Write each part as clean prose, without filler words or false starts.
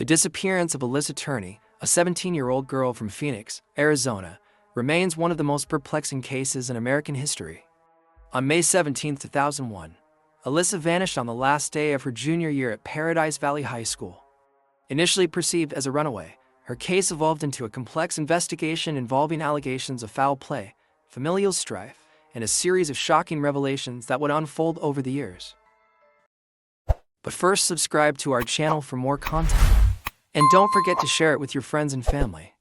The disappearance of Alissa Turney, a 17-year-old girl from Phoenix, Arizona, remains one of the most perplexing cases in American history. On May 17, 2001, Alissa vanished on the last day of her junior year at Paradise Valley High School. Initially perceived as a runaway, her case evolved into a complex investigation involving allegations of foul play, familial strife, and a series of shocking revelations that would unfold over the years. But first, subscribe to our channel for more content. And don't forget to share it with your friends and family.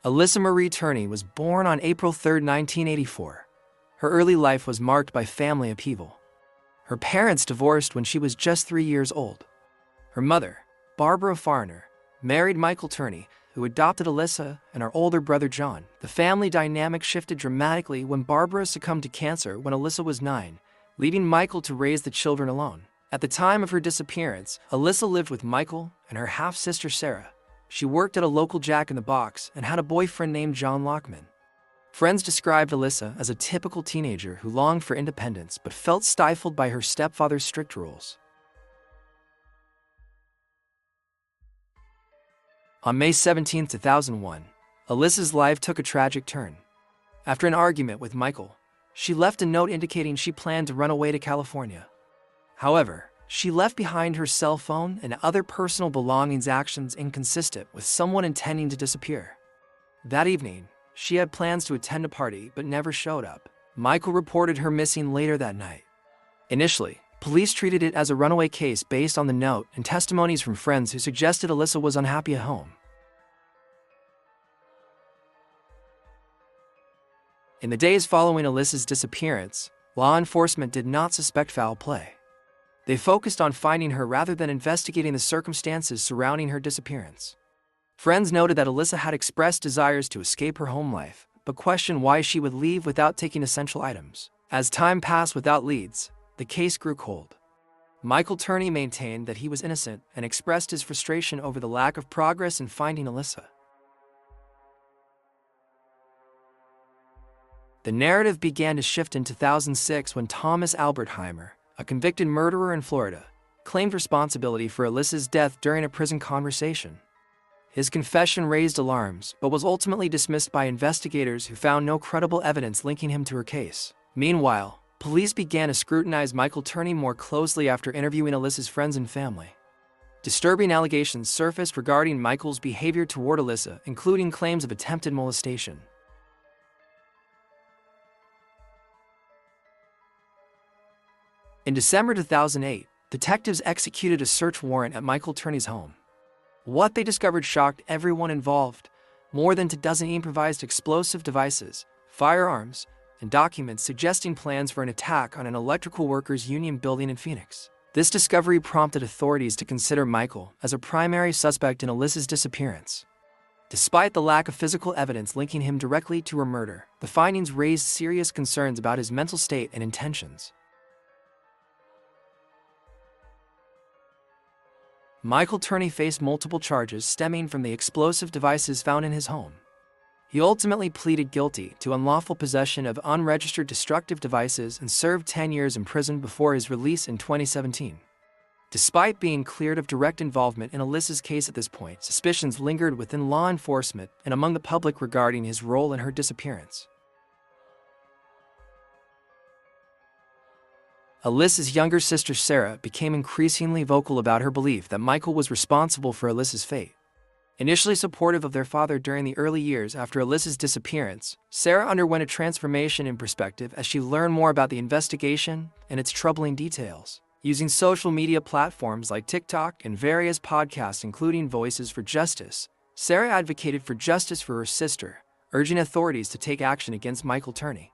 Alissa Marie Turney was born on April 3, 1984. Her early life was marked by family upheaval. Her parents divorced when she was just 3 years old. Her mother, Barbara Farner, married Michael Turney, who adopted Alissa and her older brother John. The family dynamic shifted dramatically when Barbara succumbed to cancer when Alissa was 9, leaving Michael to raise the children alone. At the time of her disappearance, Alissa lived with Michael and her half-sister Sarah. She worked at a local Jack in the Box and had a boyfriend named John Lockman. Friends described Alissa as a typical teenager who longed for independence but felt stifled by her stepfather's strict rules. On May 17, 2001, Alissa's life took a tragic turn. After an argument with Michael, she left a note indicating she planned to run away to California. However, she left behind her cell phone and other personal belongings, actions inconsistent with someone intending to disappear. That evening, she had plans to attend a party but never showed up. Michael reported her missing later that night. Initially, police treated it as a runaway case based on the note and testimonies from friends who suggested Alissa was unhappy at home. In the days following Alissa's disappearance, law enforcement did not suspect foul play. They focused on finding her rather than investigating the circumstances surrounding her disappearance. Friends noted that Alissa had expressed desires to escape her home life, but questioned why she would leave without taking essential items. As time passed without leads, the case grew cold. Michael Turney maintained that he was innocent and expressed his frustration over the lack of progress in finding Alissa. The narrative began to shift in 2006 when Thomas Albertheimer, a convicted murderer in Florida, claimed responsibility for Alissa's death during a prison conversation. His confession raised alarms, but was ultimately dismissed by investigators who found no credible evidence linking him to her case. Meanwhile, police began to scrutinize Michael Turney more closely after interviewing Alissa's friends and family. Disturbing allegations surfaced regarding Michael's behavior toward Alissa, including claims of attempted molestation. In December 2008, detectives executed a search warrant at Michael Turney's home. What they discovered shocked everyone involved. More than 24 improvised explosive devices, firearms, and documents suggesting plans for an attack on an electrical workers' union building in Phoenix. This discovery prompted authorities to consider Michael as a primary suspect in Alissa's disappearance. Despite the lack of physical evidence linking him directly to her murder, the findings raised serious concerns about his mental state and intentions. Michael Turney faced multiple charges stemming from the explosive devices found in his home. He ultimately pleaded guilty to unlawful possession of unregistered destructive devices and served 10 years in prison before his release in 2017. Despite being cleared of direct involvement in Alissa's case at this point, suspicions lingered within law enforcement and among the public regarding his role in her disappearance. Alissa's younger sister Sarah became increasingly vocal about her belief that Michael was responsible for Alissa's fate. Initially supportive of their father during the early years after Alissa's disappearance, Sarah underwent a transformation in perspective as she learned more about the investigation and its troubling details. Using social media platforms like TikTok and various podcasts including Voices for Justice, Sarah advocated for justice for her sister, urging authorities to take action against Michael Turney.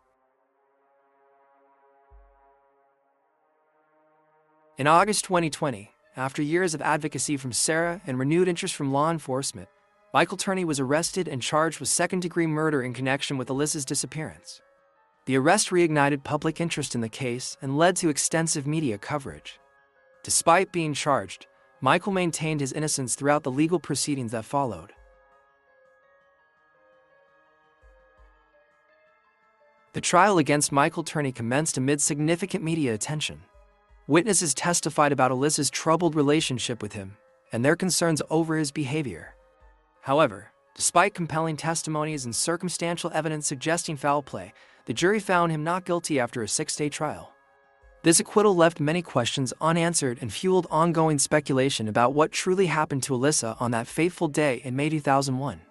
In August 2020, after years of advocacy from Sarah and renewed interest from law enforcement, Michael Turney was arrested and charged with second-degree murder in connection with Alissa's disappearance. The arrest reignited public interest in the case and led to extensive media coverage. Despite being charged, Michael maintained his innocence throughout the legal proceedings that followed. The trial against Michael Turney commenced amid significant media attention. Witnesses testified about Alissa's troubled relationship with him and their concerns over his behavior. However, despite compelling testimonies and circumstantial evidence suggesting foul play, the jury found him not guilty after a 6-day trial. This acquittal left many questions unanswered and fueled ongoing speculation about what truly happened to Alissa on that fateful day in May 2001.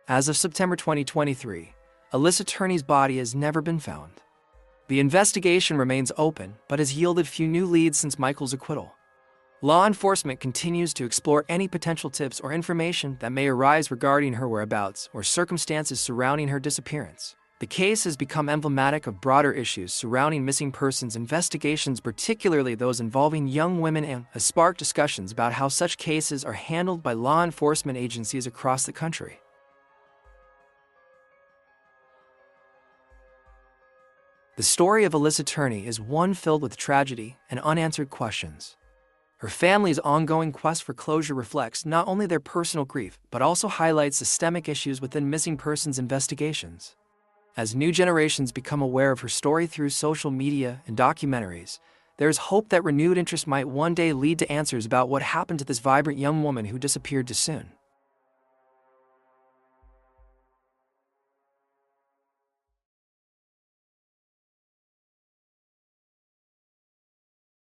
As of September 2023, Alissa Turney's body has never been found. The investigation remains open, but has yielded few new leads since Michael's acquittal. Law enforcement continues to explore any potential tips or information that may arise regarding her whereabouts or circumstances surrounding her disappearance. The case has become emblematic of broader issues surrounding missing persons investigations, particularly those involving young women, and has sparked discussions about how such cases are handled by law enforcement agencies across the country. The story of Alissa Turney is one filled with tragedy and unanswered questions. Her family's ongoing quest for closure reflects not only their personal grief, but also highlights systemic issues within missing persons investigations. As new generations become aware of her story through social media and documentaries, there is hope that renewed interest might one day lead to answers about what happened to this vibrant young woman who disappeared too soon.